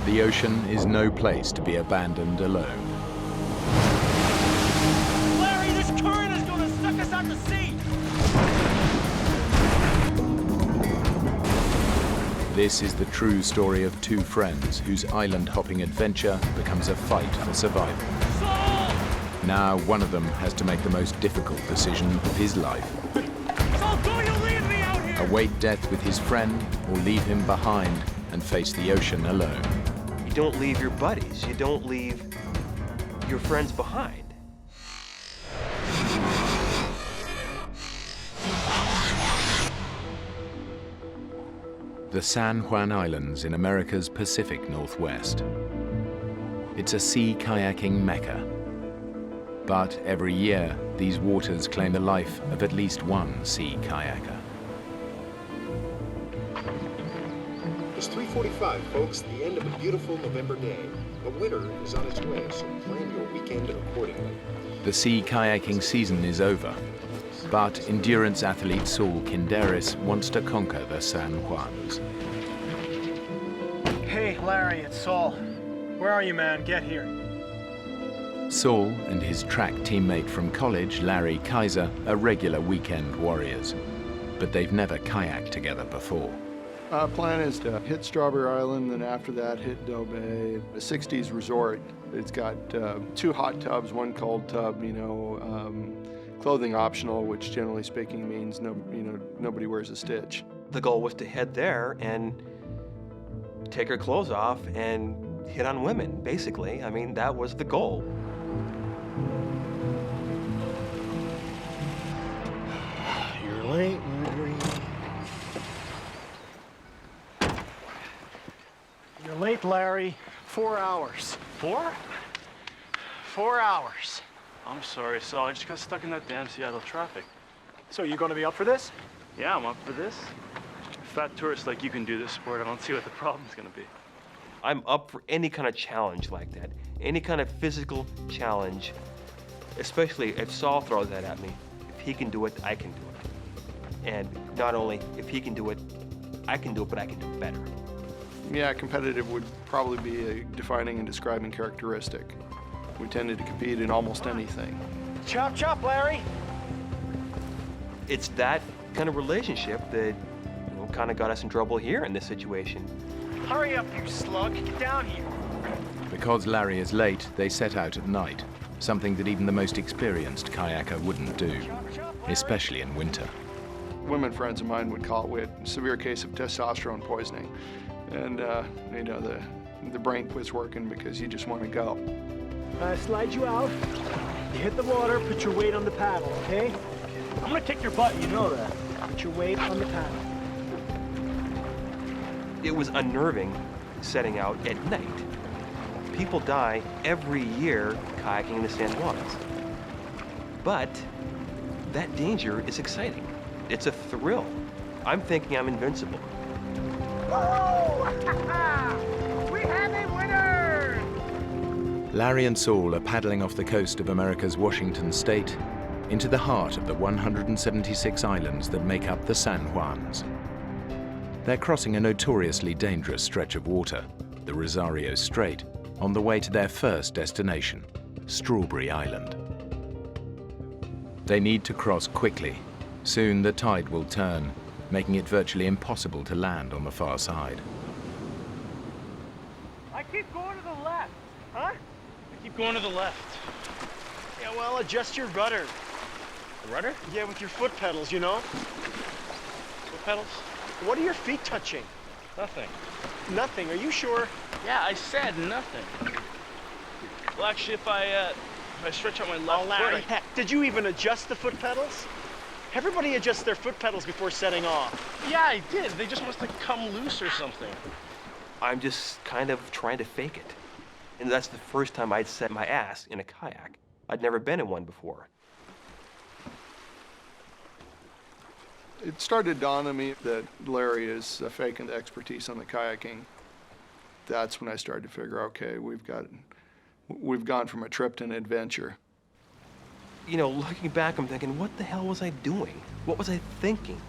The ocean is no place to be abandoned alone. Larry, this current is going to suck us out to sea! This is the true story of two friends whose island-hopping adventure becomes a fight for survival. Saul! Now one of them has to make the most difficult decision of his life. Saul, don't you leave me out here! Await death with his friend or leave him behind and face the ocean alone. You don't leave your buddies. You don't leave your friends behind. The San Juan Islands in America's Pacific Northwest. It's a sea kayaking mecca. But every year, these waters claim the life of at least one sea kayaker. It's 3:45, folks, the end of a beautiful November day. But winter is on its way, so plan your weekend accordingly. The sea kayaking season is over, but endurance athlete Saul wants to conquer the San Juans. Hey, Larry, it's Saul. Where are you, man? Get here. Saul and his track teammate from college, Larry Kaiser, are regular weekend warriors, but they've never kayaked together before. Plan is to hit Strawberry Island, and after that hit Doe Bay, a 60s resort. It's got 2 hot tubs, 1 cold tub, clothing optional, which generally speaking means nobody wears a stitch. The goal was to head there and take her clothes off and hit on women, basically. I mean, that was the goal. You're late, Larry. You're late, Larry. 4 hours. 4? 4 hours. I'm sorry, Saul. I just got stuck in that damn Seattle traffic. So you gonna be up for this? Yeah, I'm up for this. Fat tourist like you can do this sport. I don't see what the problem's gonna be. I'm up for any kind of challenge like that. Any kind of physical challenge, especially if Saul throws that at me. If he can do it, I can do it. And not only if he can do it, I can do it, but I can do it better. Yeah, competitive would probably be a defining and describing characteristic. We tended to compete in almost anything. Chop, chop, Larry. It's that kind of relationship that kind of got us in trouble here in this situation. Hurry up, you slug. Get down here. Because Larry is late, they set out at night, something that even the most experienced kayaker wouldn't do, especially in winter. Women friends of mine would call it, we had a severe case of testosterone poisoning. And, the brain quits working because you just want to go. Slide you out. You hit the water, put your weight on the paddle, okay? I'm gonna kick your butt, you know that. Put your weight on the paddle. It was unnerving setting out at night. People die every year kayaking in the San Juans. But that danger is exciting. It's a thrill. I'm thinking I'm invincible. We have a winner! Larry and Saul are paddling off the coast of America's Washington state into the heart of the 176 islands that make up the San Juans. They're crossing a notoriously dangerous stretch of water, the Rosario Strait, on the way to their first destination, Strawberry Island. They need to cross quickly. Soon the tide will turn, making it virtually impossible to land on the far side. I keep going to the left. Huh? I keep going to the left. Yeah, well, adjust your rudder. The rudder? Yeah, with your foot pedals, you know? Foot pedals? What are your feet touching? Nothing. Nothing, are you sure? Yeah, I said nothing. Well, actually, if I stretch out my left Larry, foot, heck, did you even adjust the foot pedals? Everybody adjusts their foot pedals before setting off. Yeah, I did. They just must have come loose or something. I'm just kind of trying to fake it. And that's the first time I'd set my ass in a kayak. I'd never been in one before. It started to dawn on me that Larry is faking the expertise on the kayaking. That's when I started to figure, okay, we've gone from a trip to an adventure. You know, looking back, I'm thinking, what the hell was I doing? What was I thinking?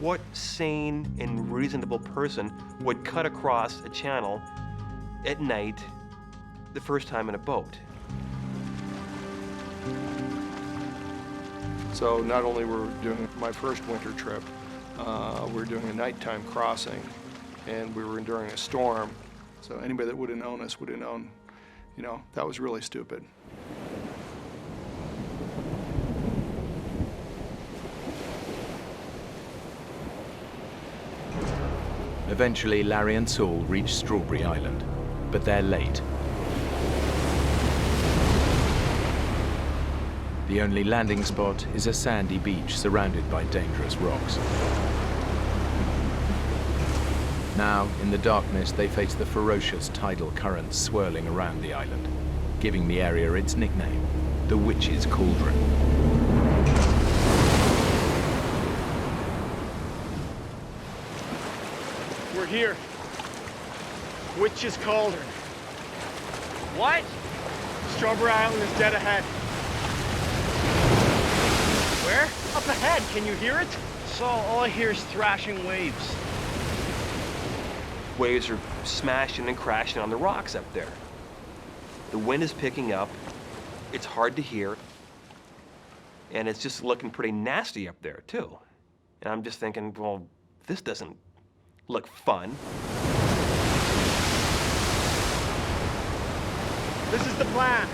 What sane and reasonable person would cut across a channel at night, the first time in a boat. So not only were we doing my first winter trip, we were doing a nighttime crossing, and we were enduring a storm. So anybody that would have known us would have known, you know, that was really stupid. Eventually, Larry and Saul reach Strawberry Island, but they're late. The only landing spot is a sandy beach surrounded by dangerous rocks. Now, in the darkness, they face the ferocious tidal currents swirling around the island, giving the area its nickname, the Witch's Cauldron. We're here. Witch's Cauldron. What? Strawberry Island is dead ahead. Where? Up ahead, can you hear it? Saul, all I hear is thrashing waves. Waves are smashing and crashing on the rocks up there. The wind is picking up. It's hard to hear. And it's just looking pretty nasty up there, too. And I'm just thinking, well, this doesn't look fun. This is the plan.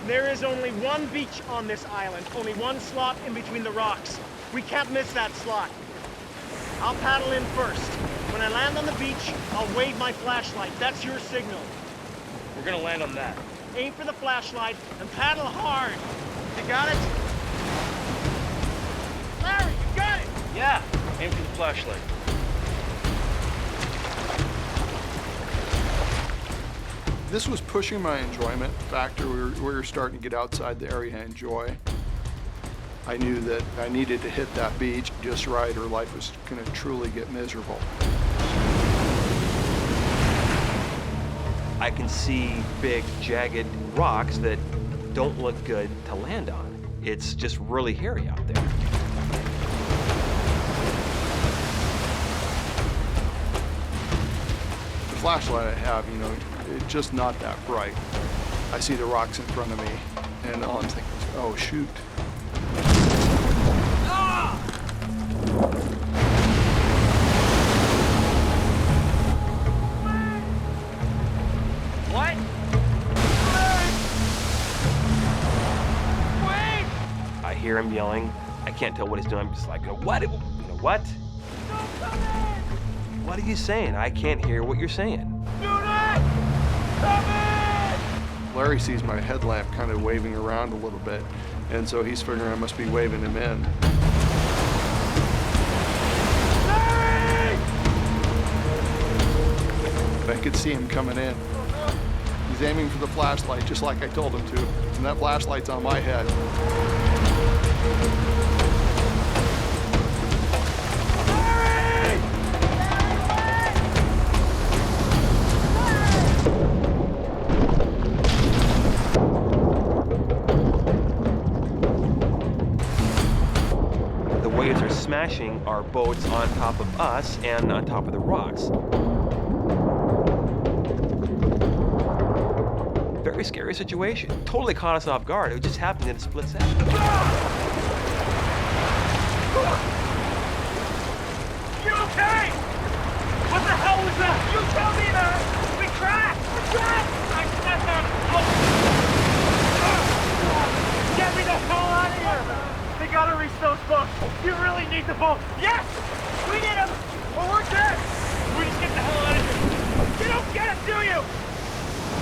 There is only one beach on this island, only one slot in between the rocks. We can't miss that slot. I'll paddle in first. When I land on the beach, I'll wave my flashlight. That's your signal. We're gonna land on that. Aim for the flashlight and paddle hard. You got it? Larry, you got it! Yeah, aim for the flashlight. This was pushing my enjoyment factor. We were starting to get outside the area I enjoy. I knew that I needed to hit that beach just right or life was going to truly get miserable. I can see big, jagged rocks that don't look good to land on. It's just really hairy out there. The flashlight I have, you know, it's just not that bright. I see the rocks in front of me, and all I'm thinking is, oh, shoot. What? I hear him yelling. I can't tell what he's doing. I'm just like, what? You know, what? What are you saying? I can't hear what you're saying. Larry sees my headlamp kind of waving around a little bit, and so he's figuring I must be waving him in. I could see him coming in. He's aiming for the flashlight, just like I told him to, and that flashlight's on my head. The waves are smashing our boats on top of us and on top of the rocks. Very scary situation. Totally caught us off guard. It just happened in a split second. You okay? What the hell was that? You tell me that! We crashed! We crashed! I stepped on... Get me the hell out of here! They gotta reach those boats. You really need the boat. Yes! We need them! Or we're dead! We just get the hell out of here. You don't get it, do you?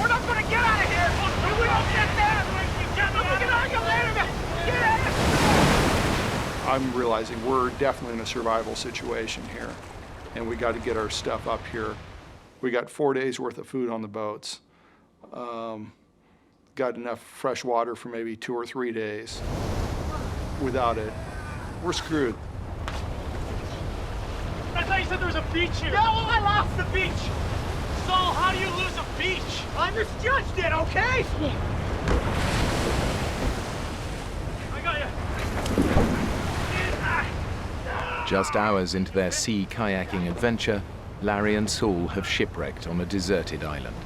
We're not gonna get out of here! If we don't get there! Look at our later, get out! I'm realizing we're definitely in a survival situation here, and we got to get our stuff up here. We got 4 days worth of food on the boats. Got enough fresh water for maybe 2 or 3 days. Without it, we're screwed. I thought you said there was a beach here. Yeah, well, I lost the beach. Saul, how do you lose a beach? I misjudged it, okay? I got you. Just hours into their sea kayaking adventure, Larry and Saul have shipwrecked on a deserted island.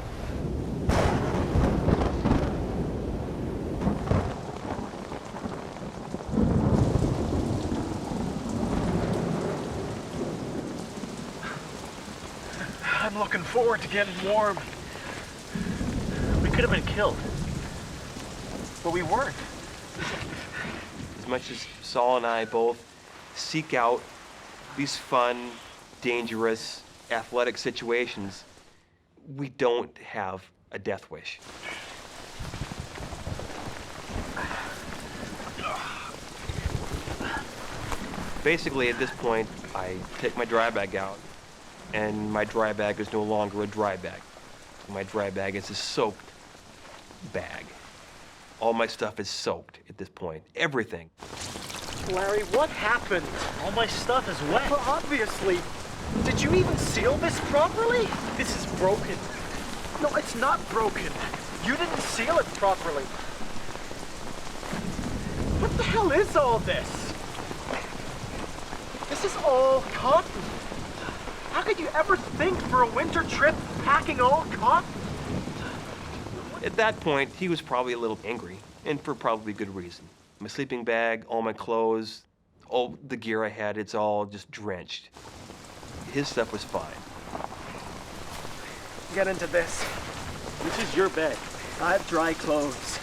I'm looking forward to getting warm. We could have been killed, but we weren't. As much as Saul and I both seek out these fun, dangerous, athletic situations, we don't have a death wish. Basically, at this point, I take my dry bag out, and my dry bag is no longer a dry bag. My dry bag is a soaked bag. All my stuff is soaked at this point. Everything. Larry, what happened? All my stuff is wet. Well, obviously. Did you even seal this properly? This is broken. No, it's not broken. You didn't seal it properly. What the hell is all this? This is all cotton. How could you ever think for a winter trip packing all cotton? At that point, he was probably a little angry, and for probably good reason. My sleeping bag, all my clothes, all the gear I had, it's all just drenched. His stuff was fine. Get into this. This is your bed. I have dry clothes.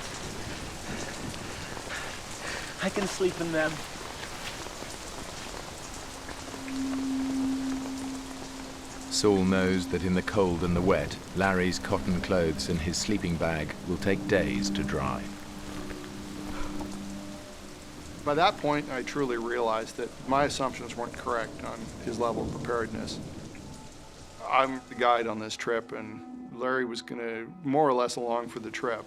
I can sleep in them. Saul knows that in the cold and the wet, Larry's cotton clothes and his sleeping bag will take days to dry. By that point, I truly realized that my assumptions weren't correct on his level of preparedness. I'm the guide on this trip, and Larry was going to more or less along for the trip.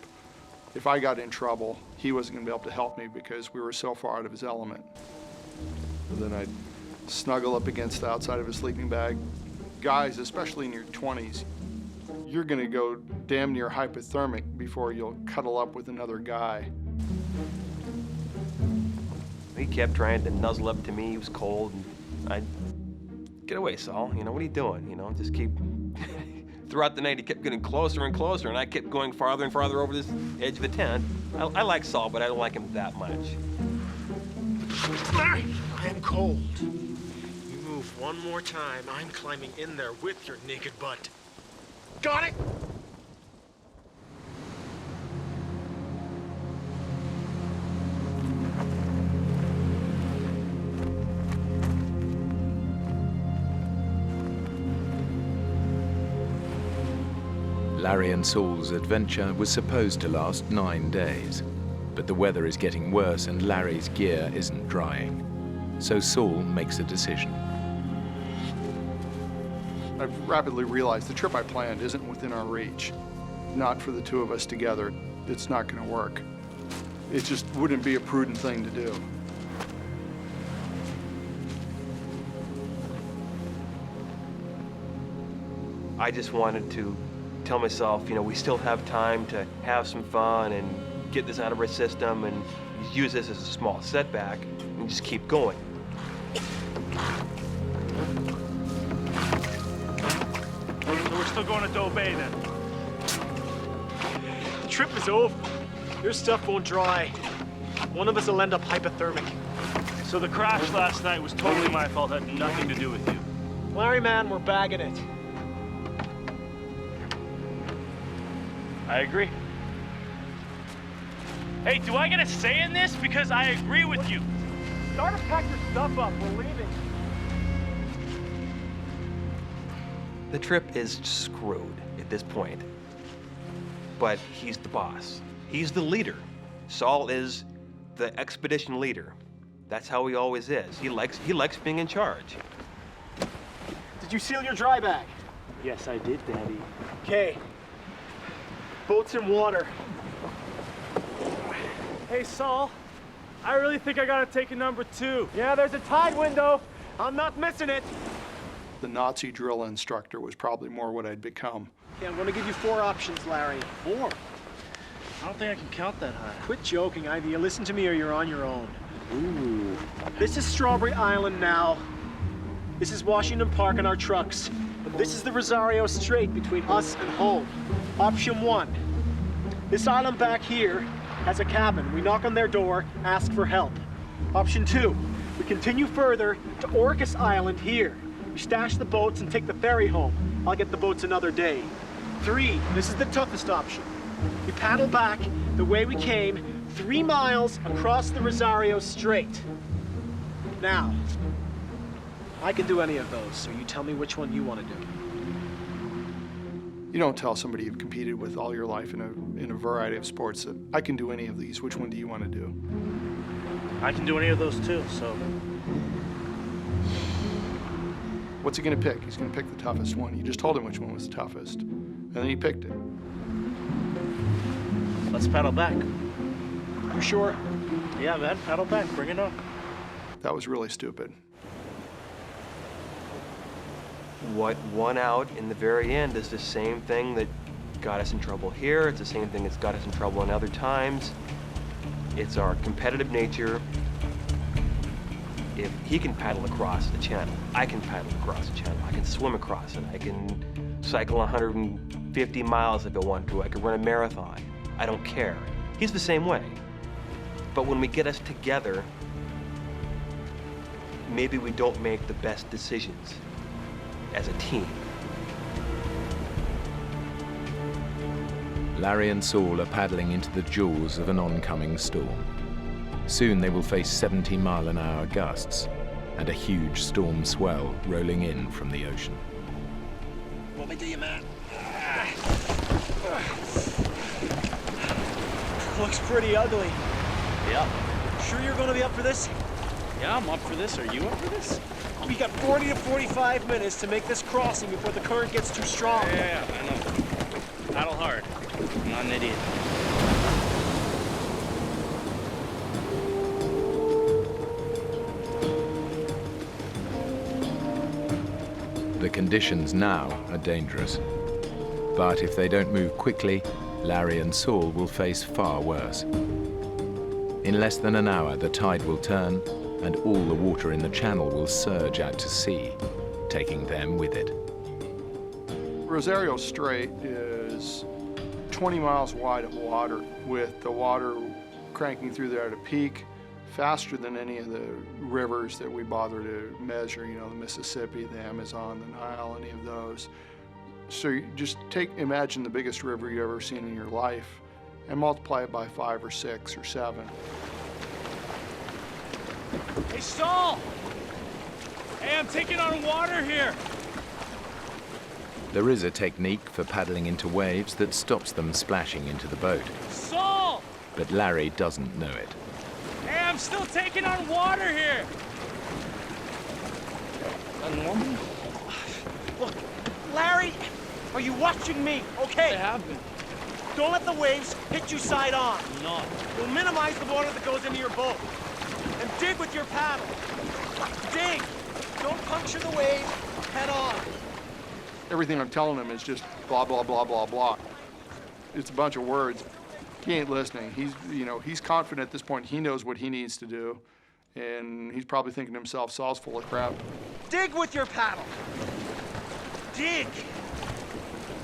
If I got in trouble, he wasn't going to be able to help me because we were so far out of his element. And then I'd snuggle up against the outside of his sleeping bag. Guys, especially in your 20s, you're going to go damn near hypothermic before you'll cuddle up with another guy. He kept trying to nuzzle up to me. He was cold, and I'd get away, Saul. You know, what are you doing? You know, just keep... Throughout the night, he kept getting closer and closer, and I kept going farther and farther over this edge of the tent. I like Saul, but I don't like him that much. Larry, I am cold. You move one more time, I'm climbing in there with your naked butt. Got it? Larry and Saul's adventure was supposed to last 9 days, but the weather is getting worse and Larry's gear isn't drying. So Saul makes a decision. I've rapidly realized the trip I planned isn't within our reach. Not for the two of us together. It's not going to work. It just wouldn't be a prudent thing to do. I just wanted to tell myself, you know, we still have time to have some fun and get this out of our system and use this as a small setback and just keep going. So we're still going to Doe Bay then? The trip is over. Your stuff won't dry. One of us will end up hypothermic. So the crash last night was totally my fault, had nothing to do with you. Larry, man, we're bagging it. I agree. Hey, do I get a say in this? Because I agree with you. Start to pack your stuff up. We're leaving. The trip is screwed at this point. But he's the boss. He's the leader. Saul is the expedition leader. That's how he always is. He likes being in charge. Did you seal your dry bag? Yes, I did, Daddy. Okay. Boat's in water. Hey, Saul. I really think I gotta take a number 2. Yeah, there's a tide window. I'm not missing it. The Nazi drill instructor was probably more what I'd become. Okay, I'm gonna give you 4 options, Larry. 4? I don't think I can count that high. Quit joking. Either you listen to me or you're on your own. Ooh. This is Strawberry Island now. This is Washington Park and our trucks. This is the Rosario Strait between us and home. Option 1. This island back here has a cabin. We knock on their door, ask for help. Option 2. We continue further to Orcas Island here. We stash the boats and take the ferry home. I'll get the boats another day. 3. This is the toughest option. We paddle back the way we came, 3 miles across the Rosario Strait. Now, I can do any of those, so you tell me which one you want to do. You don't tell somebody you've competed with all your life in a variety of sports that I can do any of these. Which one do you want to do? I can do any of those too, so. What's he going to pick? He's going to pick the toughest one. You just told him which one was the toughest, and then he picked it. Let's paddle back. You sure? Yeah, man, paddle back, bring it on. That was really stupid. What won out in the very end is the same thing that got us in trouble here. It's the same thing that's got us in trouble in other times. It's our competitive nature. If he can paddle across the channel, I can paddle across the channel. I can swim across it. I can cycle 150 miles if I want to. I can run a marathon. I don't care. He's the same way. But when we get us together, maybe we don't make the best decisions as a team. Larry and Saul are paddling into the jaws of an oncoming storm. Soon they will face 70-mile-an-hour gusts and a huge storm swell rolling in from the ocean. Let me do you, man. Looks pretty ugly. Yeah. Sure you're gonna be up for this? Yeah, I'm up for this. Are you up for this? We got 40 to 45 minutes to make this crossing before the current gets too strong. Yeah, I know. Paddle hard. I'm not an idiot. The conditions now are dangerous. But if they don't move quickly, Larry and Saul will face far worse. In less than an hour, the tide will turn, and all the water in the channel will surge out to sea, taking them with it. Rosario Strait is 20 miles wide of water, with the water cranking through there at a peak faster than any of the rivers that we bother to measure, you know, the Mississippi, the Amazon, the Nile, any of those. So you just imagine the biggest river you've ever seen in your life and multiply it by 5 or 6 or 7. Hey, Saul! Hey, I'm taking on water here. There is a technique for paddling into waves that stops them splashing into the boat, Saul! but Larry doesn't know it. Hey, I'm still taking on water here. Normal? Look, Larry, are you watching me? Okay. I have been. Don't let the waves hit you side on. Not. We'll minimize the water that goes into your boat. And dig with your paddle. Dig. Don't puncture the wave head on. Everything I'm telling him is just blah, blah, blah, blah, blah. It's a bunch of words. He ain't listening. He's confident at this point. He knows what he needs to do. And he's probably thinking to himself, Saul's full of crap. Dig with your paddle. Dig.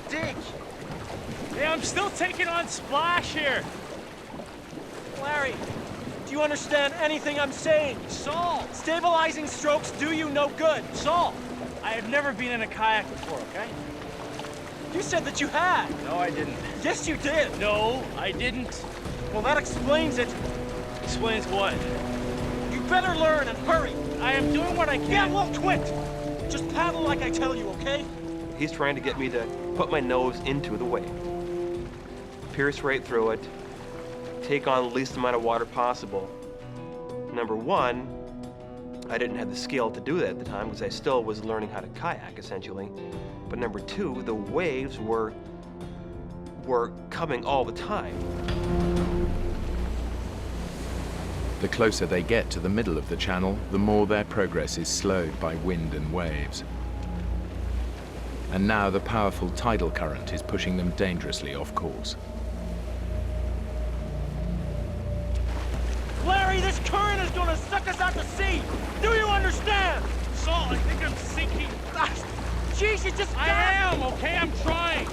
Dig. Hey, I'm still taking on splash here. Larry, do you understand anything I'm saying? Saul! Stabilizing strokes do you no good. Saul! I have never been in a kayak before, okay? You said that you had. No, I didn't. Yes, you did. No, I didn't. Well, that explains it. Explains what? You better learn and hurry. I am doing what I can. Yeah, well, quit. Just paddle like I tell you, okay? He's trying to get me to put my nose into the wave, pierce right through it, take on the least amount of water possible. Number one, I didn't have the skill to do that at the time because I still was learning how to kayak, essentially. But number two, the waves were coming all the time. The closer they get to the middle of the channel, the more their progress is slowed by wind and waves. And now the powerful tidal current is pushing them dangerously off course. Larry, this current is gonna suck us out to sea. Do you understand? Saul, I think I'm sinking. Jesus, just I am, okay? I'm trying.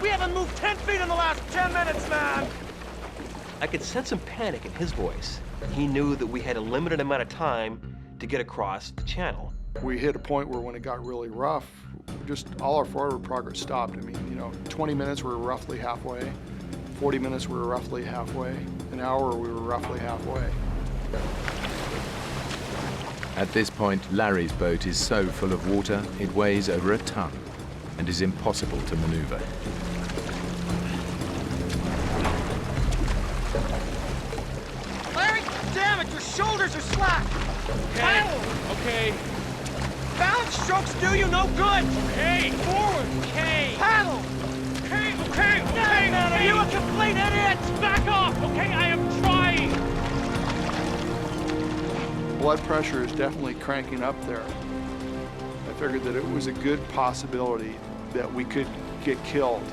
We haven't moved 10 feet in the last 10 minutes, man! I could sense some panic in his voice. He knew that we had a limited amount of time to get across the channel. We hit a point where when it got really rough, just all our forward progress stopped. I mean, 20 minutes we were roughly halfway, 40 minutes we were roughly halfway, an hour we were roughly halfway. At this point, Larry's boat is so full of water, it weighs over a ton and is impossible to maneuver. Larry, damn it, your shoulders are slack! Okay, okay, Balance strokes do you no good! okay, forward, okay. Paddle! Okay, okay, okay, Man, are okay. you a complete idiot? Back off, okay? I am trying. Blood pressure is definitely cranking up there. I figured that it was a good possibility that we could get killed.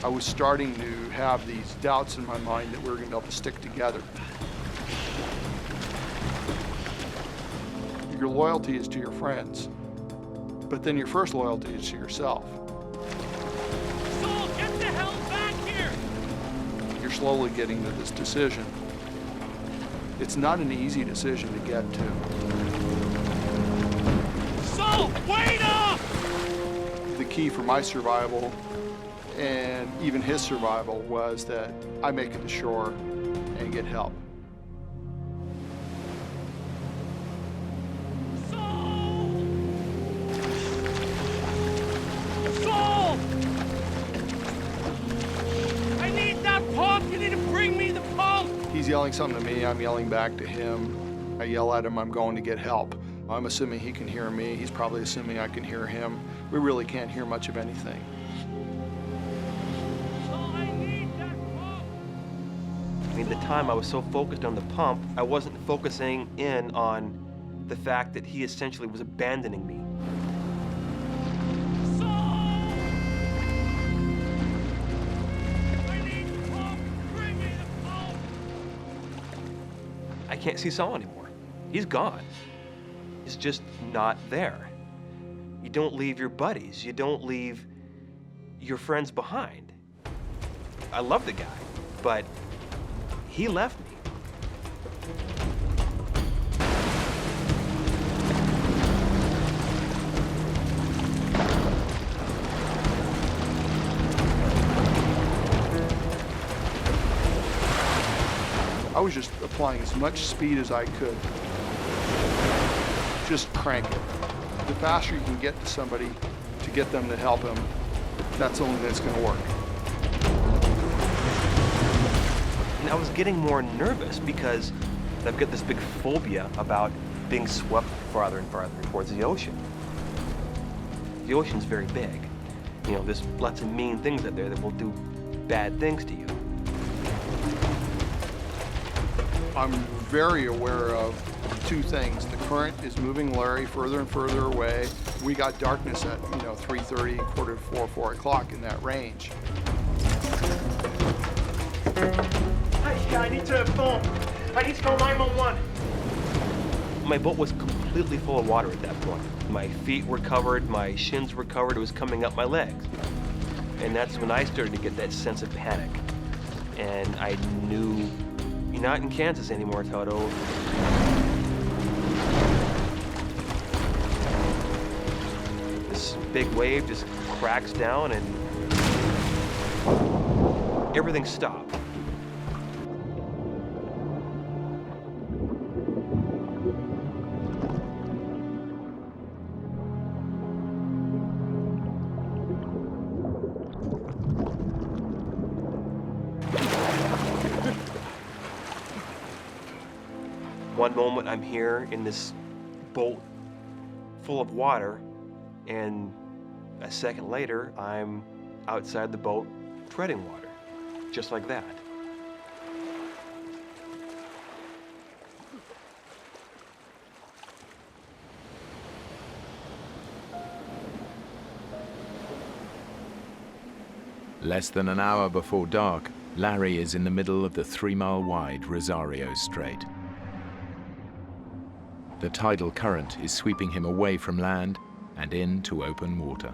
I was starting to have these doubts in my mind that we were going to be able to stick together. Your loyalty is to your friends, but then your first loyalty is to yourself. Saul, get the hell back here. You're slowly getting to this decision. It's not an easy decision to get to. Saul, wait up! The key for my survival and even his survival was that I make it to shore and get help. Saul! Saul! I need that pump. You need to bring me the pump. He's yelling something to me, I'm yelling back to him. I yell at him, I'm going to get help. I'm assuming he can hear me. He's probably assuming I can hear him. We really can't hear much of anything. Saul, I need that pump. I mean, the time I was so focused on the pump, I wasn't focusing in on the fact that he essentially was abandoning me. Saul! I need the pump. Bring me the pump. I can't see Saul anymore. He's gone. He's just not there. You don't leave your buddies. You don't leave your friends behind. I love the guy, but he left me. I was just applying as much speed as I could. Just crank it. The faster you can get to somebody to get them to help him, that's the only thing that's going to work. And I was getting more nervous because I've got this big phobia about being swept farther and farther towards the ocean. The ocean's very big. There's lots of mean things out there that will do bad things to you. I'm very aware of two things. The current is moving Larry further and further away. We got darkness at 3:30, quarter to 4, 4 o'clock in that range. Hey, I need to phone. I need to call 911. My boat was completely full of water at that point. My feet were covered, my shins were covered, it was coming up my legs. And that's when I started to get that sense of panic. And I knew, you're not in Kansas anymore, Toto. This big wave just cracks down and everything stopped. One moment I'm here in this boat full of water, and a second later I'm outside the boat treading water, just like that. Less than an hour before dark, Larry is in the middle of the 3-mile-wide Rosario Strait. The tidal current is sweeping him away from land and into open water.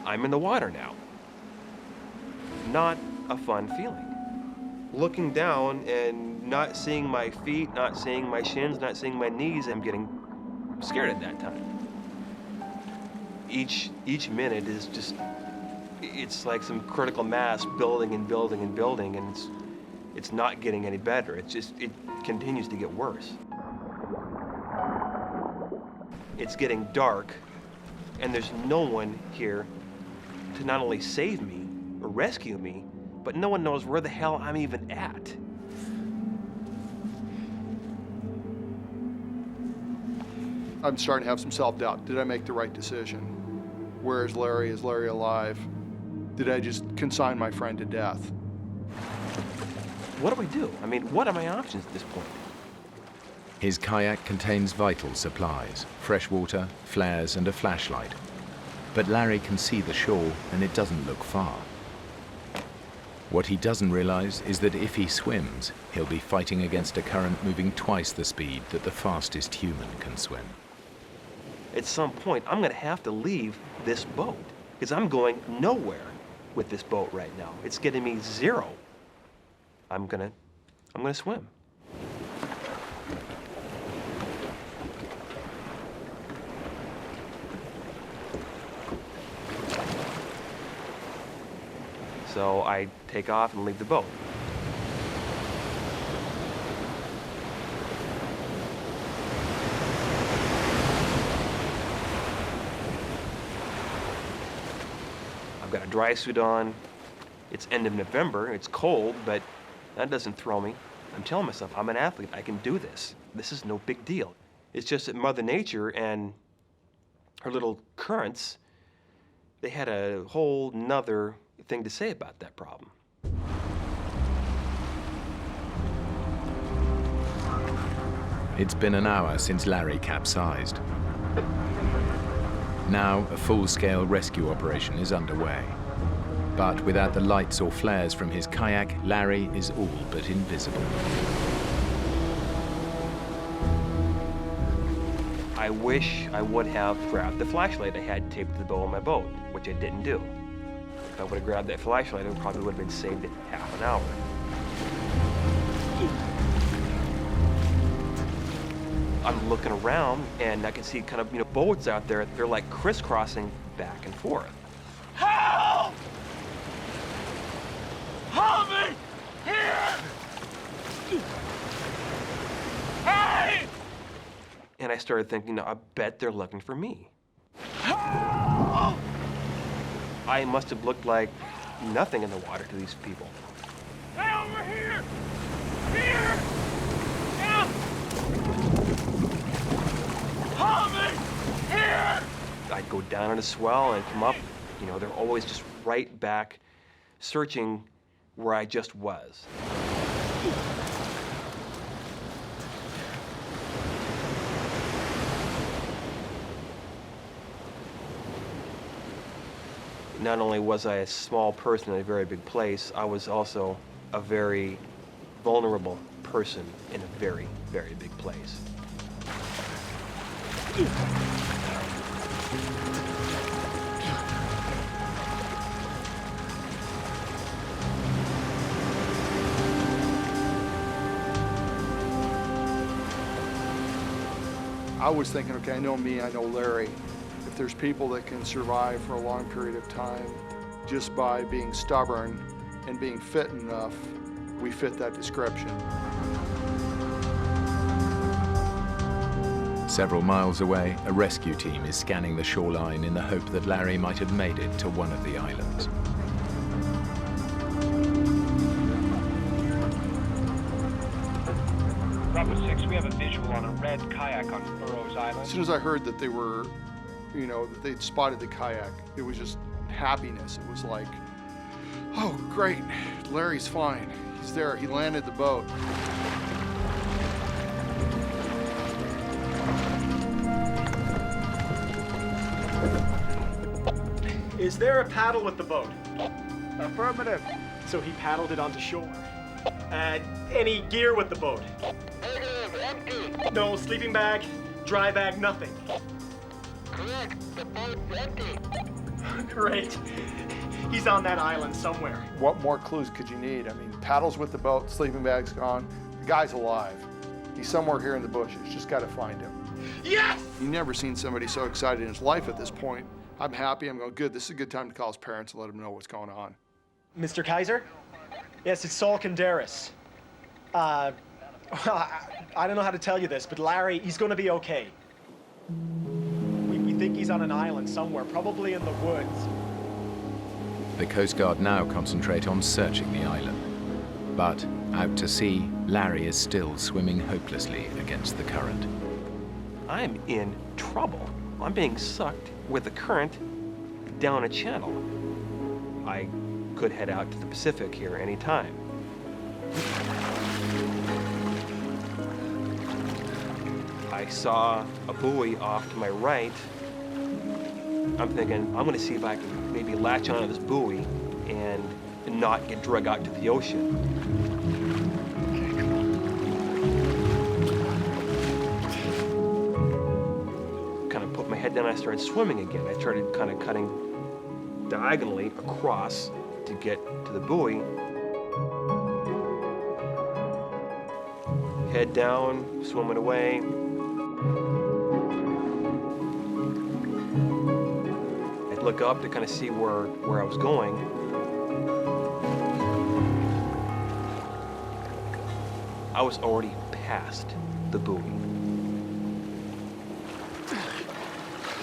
I'm in the water now. Not a fun feeling. Looking down and not seeing my feet, not seeing my shins, not seeing my knees, I'm getting scared at that time. Each minute is just, it's like some critical mass building and building and building, and it's not getting any better. It continues to get worse. It's getting dark, and there's no one here to not only save me or rescue me, but no one knows where the hell I'm even at. I'm starting to have some self-doubt. Did I make the right decision? Where is Larry? Is Larry alive? Did I just consign my friend to death? What do we do? I mean, what are my options at this point? His kayak contains vital supplies, fresh water, flares, and a flashlight. But Larry can see the shore, and it doesn't look far. What he doesn't realize is that if he swims, he'll be fighting against a current moving twice the speed that the fastest human can swim. At some point, I'm gonna have to leave this boat, because I'm going nowhere with this boat right now. It's getting me zero. I'm gonna swim. So I take off and leave the boat. I've got a dry suit on. It's end of November. It's cold, but that doesn't throw me. I'm telling myself, I'm an athlete. I can do this. This is no big deal. It's just that Mother Nature and her little currents, they had a whole nother thing to say about that problem. It's been an hour since Larry capsized. Now, a full-scale rescue operation is underway. But without the lights or flares from his kayak, Larry is all but invisible. I wish I would have grabbed the flashlight I had taped to the bow of my boat, which I didn't do. If I would have grabbed that flashlight, it probably would have been saved in half an hour. I'm looking around, and I can see kind of, boats out there. They're like crisscrossing back and forth. Help! Help me! Here! Hey! And I started thinking, I bet they're looking for me. Help! I must have looked like nothing in the water to these people. Hey, over here! Here! Help! Help me! Here! I'd go down on a swell and come up. They're always just right back, searching where I just was. Not only was I a small person in a very big place, I was also a very vulnerable person in a very, very big place. I was thinking, okay, I know me, I know Larry. If there's people that can survive for a long period of time just by being stubborn and being fit enough, we fit that description. Several miles away, a rescue team is scanning the shoreline in the hope that Larry might have made it to one of the islands. Bravo 6, we have a visual on a red kayak on Burroughs Island. As soon as I heard that they were, that they'd spotted the kayak, it was just happiness. It was like, oh, great, Larry's fine. He's there, he landed the boat. Is there a paddle with the boat? Affirmative. So he paddled it onto shore. Any gear with the boat? Negative. Empty. No sleeping bag, dry bag, nothing. Correct. The boat's empty. Great. He's on that island somewhere. What more clues could you need? I mean, paddles with the boat, sleeping bag's gone. The guy's alive. He's somewhere here in the bushes. Just got to find him. Yes! You've never seen somebody so excited in his life at this point. I'm happy. I'm going, good. This is a good time to call his parents and let them know what's going on. Mr. Kaiser? Yes, it's Saul Canderas. Well, I don't know how to tell you this, but Larry, he's going to be okay. We think he's on an island somewhere, probably in the woods. The Coast Guard now concentrate on searching the island. But out to sea, Larry is still swimming hopelessly against the current. I'm in trouble. I'm being sucked with the current down a channel. I could head out to the Pacific here any time. I saw a buoy off to my right. I'm thinking, I'm gonna see if I can maybe latch onto this buoy and not get dragged out to the ocean. Kind of put my head down, I started swimming again. I started kind of cutting diagonally across to get to the buoy. Head down, swimming away. I'd look up to kind of see where I was going. I was already past the buoy.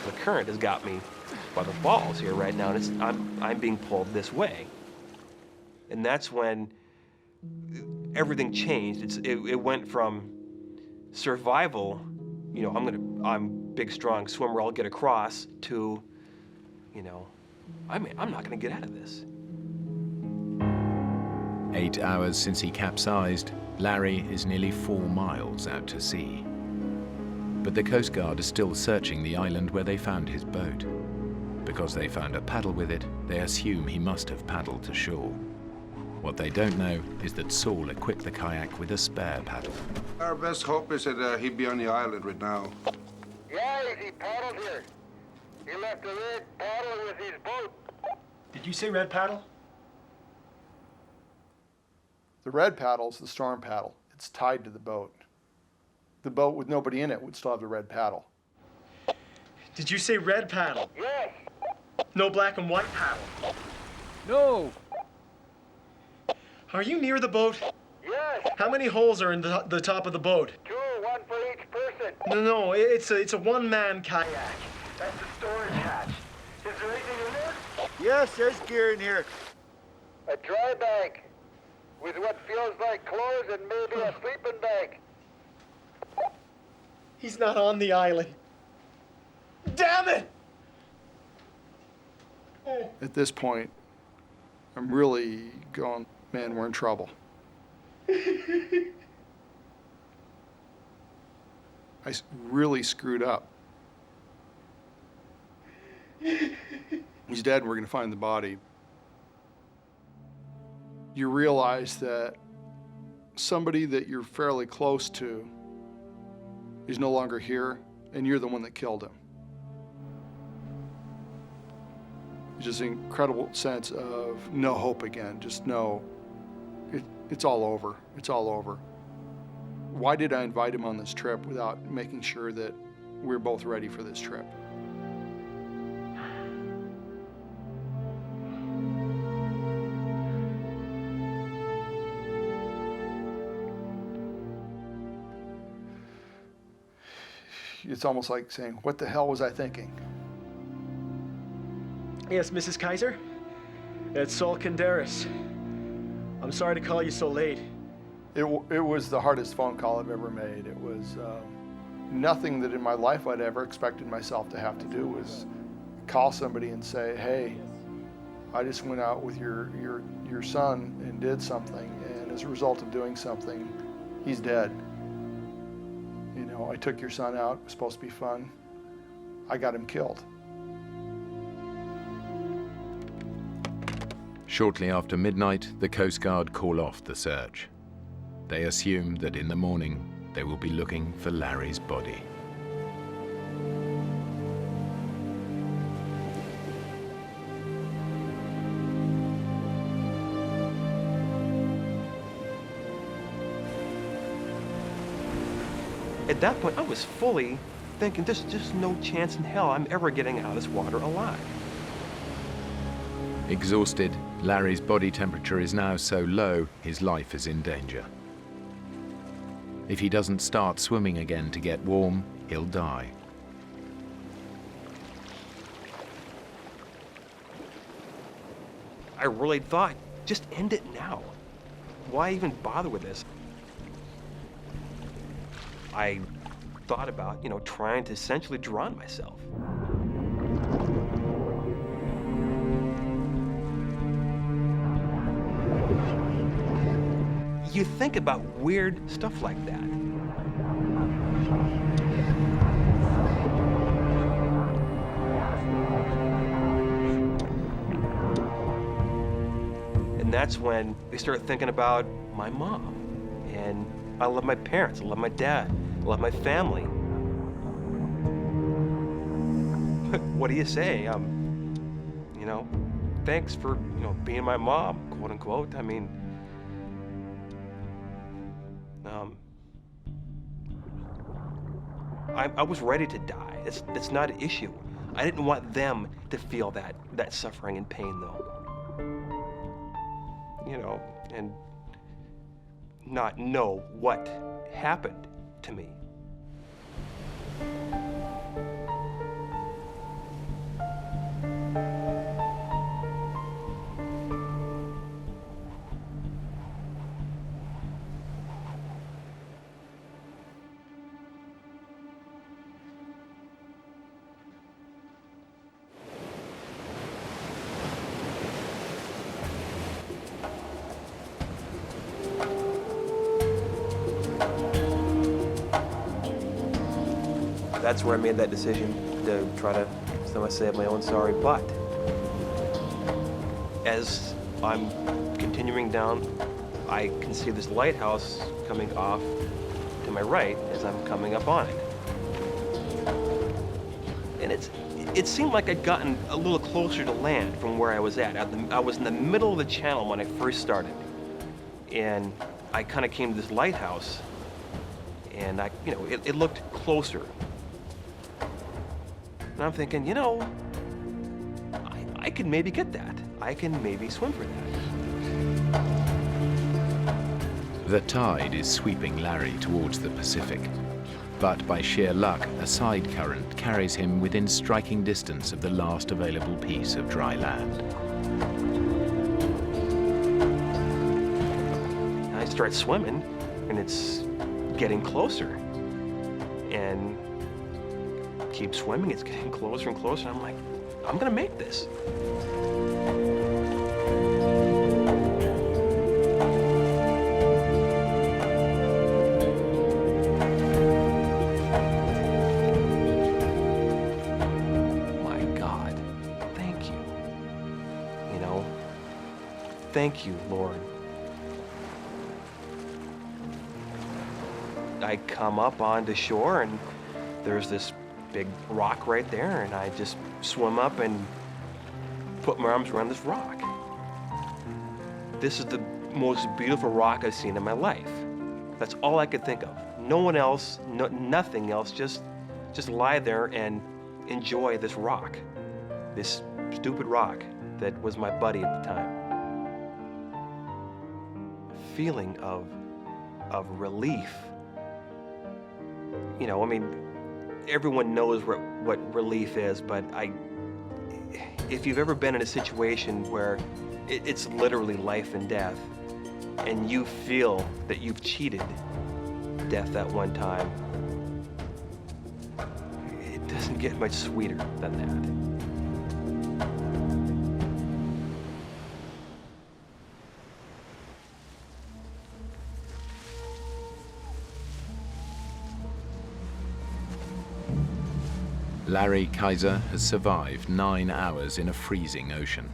The current has got me by the balls here right now, and I'm being pulled this way. And that's when everything changed. It went from survival, you know, I'm big, strong swimmer, I'll get across, to, you know, I'm not gonna get out of this. 8 hours since he capsized, Larry is nearly 4 miles out to sea. But the Coast Guard is still searching the island where they found his boat. Because they found a paddle with it, they assume he must have paddled to shore. What they don't know is that Saul equipped the kayak with a spare paddle. Our best hope is that he'd be on the island right now. Yeah, he paddled here. He left a red paddle with his boat. Did you say red paddle? The red paddle's the storm paddle. It's tied to the boat. The boat with nobody in it would still have the red paddle. Did you say red paddle? Yes. No black and white paddle? No. Are you near the boat? Yes. How many holes are in the top of the boat? 2, 1 for each person. No, it's a one-man kayak. That's the storage hatch. Is there anything in there? Yes, there's gear in here. A dry bag with what feels like clothes and maybe a sleeping bag. He's not on the island. Damn it! At this point, I'm really going, man, we're in trouble. I really screwed up. He's dead and we're gonna find the body. You realize that somebody that you're fairly close to is no longer here, and you're the one that killed him. It's just an incredible sense of no hope again, just no, it's all over, it's all over. Why did I invite him on this trip without making sure that we're both ready for this trip? It's almost like saying, what the hell was I thinking? Yes, Mrs. Kaiser? It's Saul Canderas. I'm sorry to call you so late. It was the hardest phone call I've ever made. It was nothing that in my life I'd ever expected myself to have to do was call somebody and say, hey, I just went out with your son and did something, and as a result of doing something, he's dead. You know, I took your son out, it was supposed to be fun. I got him killed. Shortly after midnight, the Coast Guard call off the search. They assume that in the morning, they will be looking for Larry's body. At that point, I was fully thinking, there's just no chance in hell I'm ever getting out of this water alive. Exhausted, Larry's body temperature is now so low, his life is in danger. If he doesn't start swimming again to get warm, he'll die. I really thought, just end it now. Why even bother with this? I thought about, trying to essentially drown myself. You think about weird stuff like that. And that's when we start thinking about my mom. And I love my parents, I love my dad, I love my family. What do you say? Thanks for, being my mom, quote unquote. I mean, I was ready to die. It's not an issue. I didn't want them to feel that suffering and pain, though. And not know what happened to me. That's where I made that decision to try to save my own sorry butt. As I'm continuing down, I can see this lighthouse coming off to my right as I'm coming up on it. And it seemed like I'd gotten a little closer to land from where I was at. I was in the middle of the channel when I first started. And I kind of came to this lighthouse, and it looked closer. And I'm thinking, I could maybe get that. I can maybe swim for that. The tide is sweeping Larry towards the Pacific. But by sheer luck, a side current carries him within striking distance of the last available piece of dry land. I start swimming, and it's getting closer. And keep swimming, it's getting closer and closer. I'm like, I'm gonna make this. My God, thank you. Thank you, Lord. I come up onto shore, and there's this big rock right there, and I just swim up and put my arms around this rock. This is the most beautiful rock I've seen in my life. That's all I could think of. No one else, nothing else, just lie there and enjoy this rock. This stupid rock that was my buddy at the time. A feeling of relief. Everyone knows what relief is, but if you've ever been in a situation where it's literally life and death, and you feel that you've cheated death that one time, it doesn't get much sweeter than that. Larry Kaiser has survived 9 hours in a freezing ocean.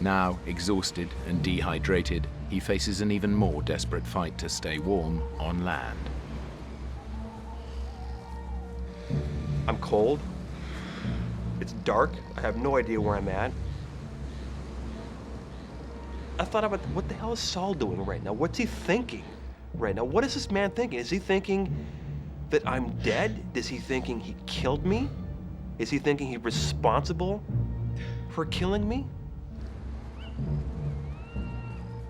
Now, exhausted and dehydrated, he faces an even more desperate fight to stay warm on land. I'm cold. It's dark. I have no idea where I'm at. I thought about what the hell is Saul doing right now? What's he thinking right now? What is this man thinking? Is he thinking that I'm dead? Is he thinking he killed me? Is he thinking he's responsible for killing me?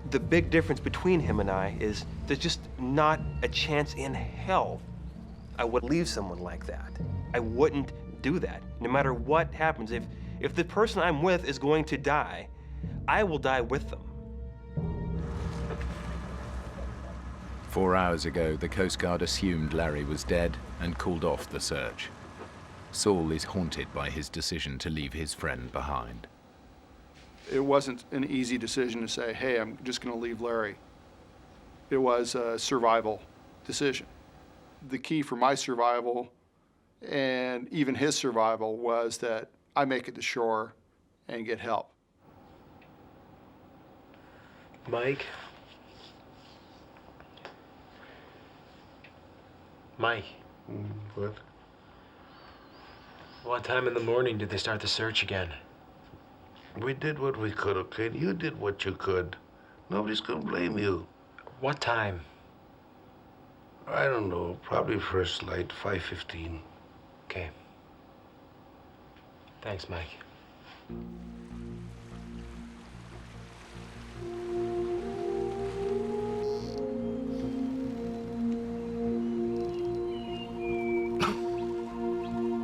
The big difference between him and I is there's just not a chance in hell I would leave someone like that. I wouldn't do that, no matter what happens. If the person I'm with is going to die, I will die with them. 4 hours ago, the Coast Guard assumed Larry was dead and called off the search. Saul is haunted by his decision to leave his friend behind. It wasn't an easy decision to say, hey, I'm just going to leave Larry. It was a survival decision. The key for my survival and even his survival was that I make it to shore and get help. Mike? Mike? What? What time in the morning did they start the search again? We did what we could, okay? You did what you could. Nobody's gonna blame you. What time? I don't know, probably first light, 5:15. Okay. Thanks, Mike.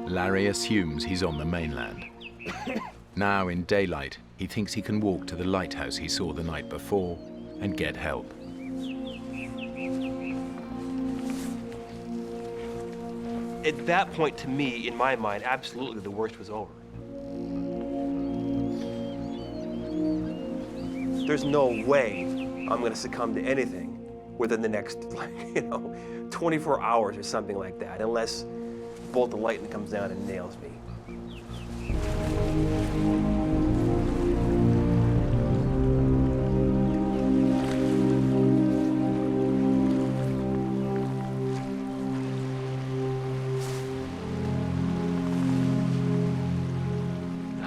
Larry assumes he's on the mainland. Now in daylight, he thinks he can walk to the lighthouse he saw the night before and get help. At that point, to me, in my mind, absolutely the worst was over. There's no way I'm gonna succumb to anything within the next, 24 hours or something like that, unless a bolt of lightning comes down and nails me.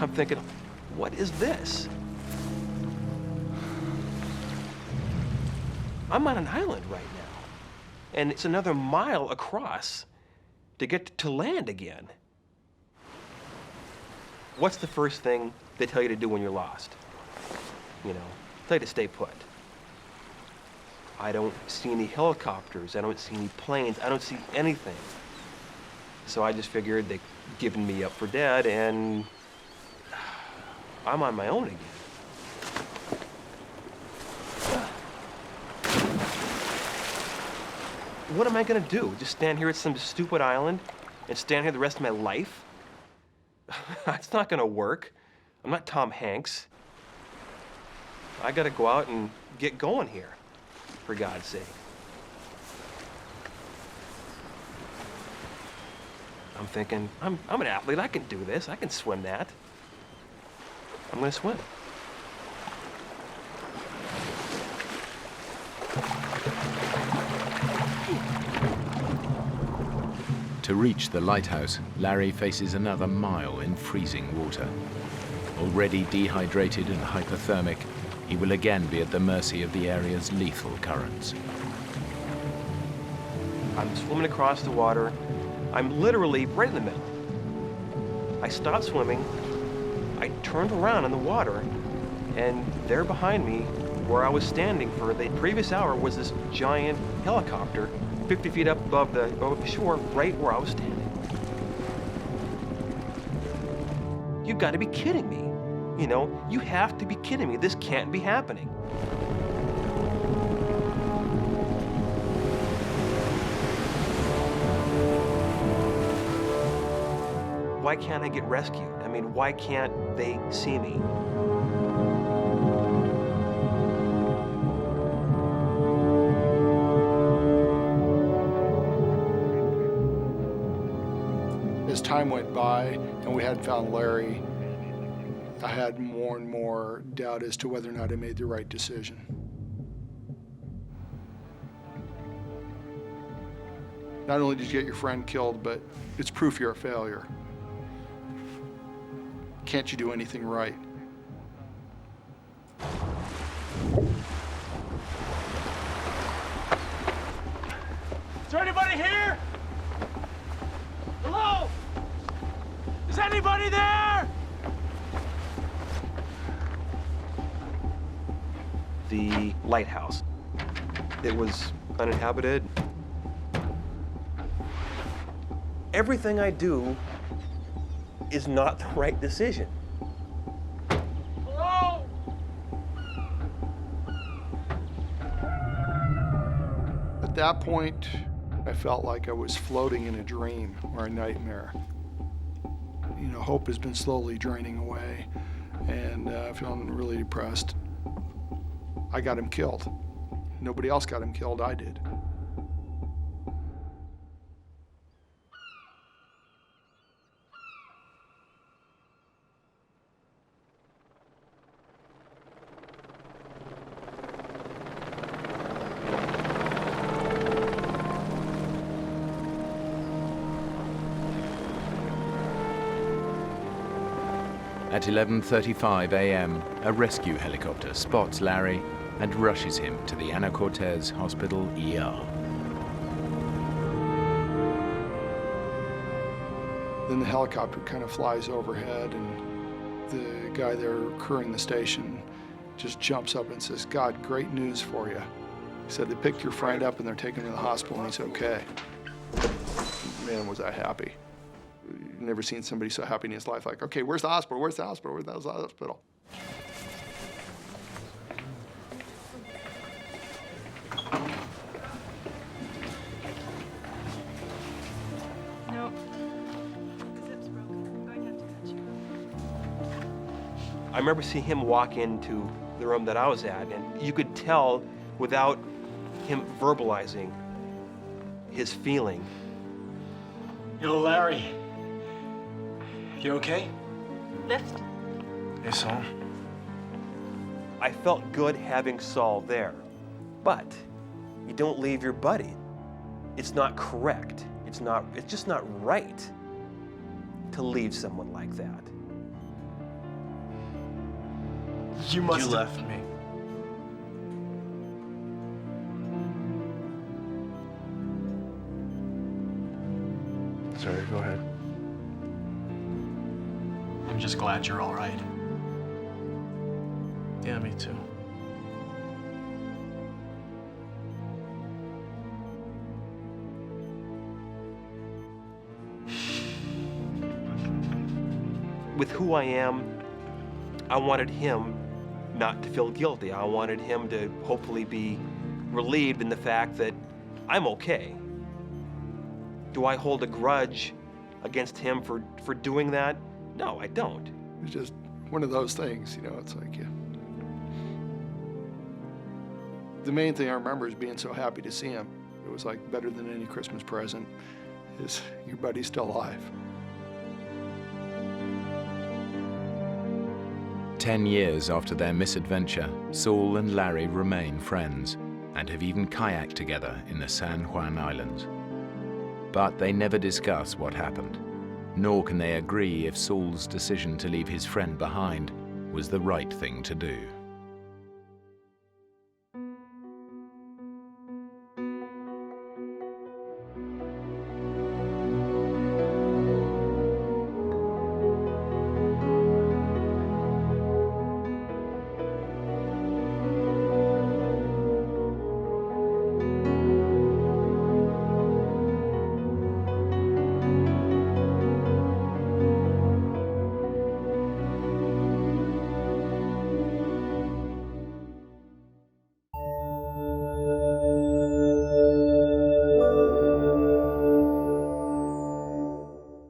I'm thinking, what is this? I'm on an island right now, and it's another mile across to get to land again. What's the first thing they tell you to do when you're lost? Tell you to stay put. I don't see any helicopters, I don't see any planes, I don't see anything. So I just figured they'd given me up for dead, and I'm on my own again. What am I gonna do? Just stand here at some stupid island and stand here the rest of my life? It's not gonna work. I'm not Tom Hanks. I gotta go out and get going here, for God's sake. I'm thinking, I'm an athlete, I can do this, I can swim that. I'm gonna swim. To reach the lighthouse, Larry faces another mile in freezing water. Already dehydrated and hypothermic, he will again be at the mercy of the area's lethal currents. I'm swimming across the water. I'm literally right in the middle. I stopped swimming, I turned around in the water, and there behind me, where I was standing for the previous hour, was this giant helicopter 50 feet up above the shore, right where I was standing. You've got to be kidding me. You have to be kidding me. This can't be happening. Why can't I get rescued? I mean, why can't they see me? As time went by and we hadn't found Larry, I had more and more doubt as to whether or not I made the right decision. Not only did you get your friend killed, but it's proof you're a failure. Can't you do anything right? Is there anybody here? Hello? Is anybody there? The lighthouse. It was uninhabited. Everything I do is not the right decision. Hello? At that point, I felt like I was floating in a dream or a nightmare. You know, hope has been slowly draining away, and feeling really depressed. I got him killed. Nobody else got him killed, I did. At 11:35 a.m., a rescue helicopter spots Larry and rushes him to the Ana Cortez Hospital ER. Then the helicopter kind of flies overhead, and the guy there crewing the station just jumps up and says, "God, great news for you." He said, "They picked your friend up and they're taking him to the hospital and he's okay." Man, was I happy. Never seen somebody so happy in his life, like, okay, where's the hospital? Where's the hospital? Where's the hospital? No, because it's broken. I'm going to have to cut you. I remember seeing him walk into the room that I was at, and you could tell without him verbalizing his feeling. Yo, Larry. You okay? Lift. Hey, Saul. I felt good having Saul there, but you don't leave your buddy. It's not correct. It's just not right to leave someone like that. You left me. Sorry, go ahead. I'm just glad you're all right. Yeah, me too. With who I am, I wanted him not to feel guilty. I wanted him to hopefully be relieved in the fact that I'm okay. Do I hold a grudge against him for doing that? No, I don't. It's just one of those things, you know, it's like, yeah. The main thing I remember is being so happy to see him. It was like better than any Christmas present. Your buddy's still alive. 10 years after their misadventure, Saul and Larry remain friends and have even kayaked together in the San Juan Islands. But they never discuss what happened, nor can they agree if Saul's decision to leave his friend behind was the right thing to do.